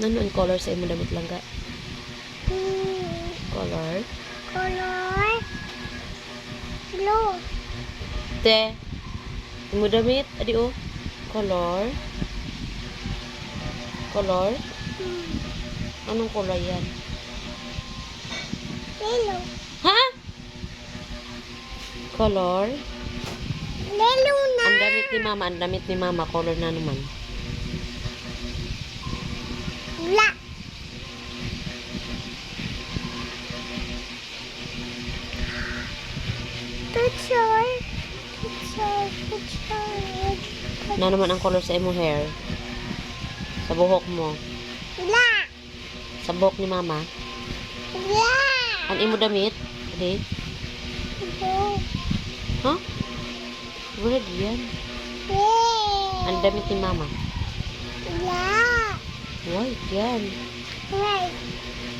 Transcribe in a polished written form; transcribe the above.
Ano ang color sa imo damit lang ka? Color? Color. Blue. Te. Imo damit, adi o. Color? Color? Anong color yan? Yellow. Ha? Color? Yellow na. Ang damit ni mama, color na naman. Black. Picture. Picture. Picture. Na naman ang color sa imo hair? Sa buhok mo? Black. Sa buhok ni mama? Black. Ang imo damit? Adi? Blue. Ha? Red yan. Red. Ang damit ni mama? Black. White yan. Red.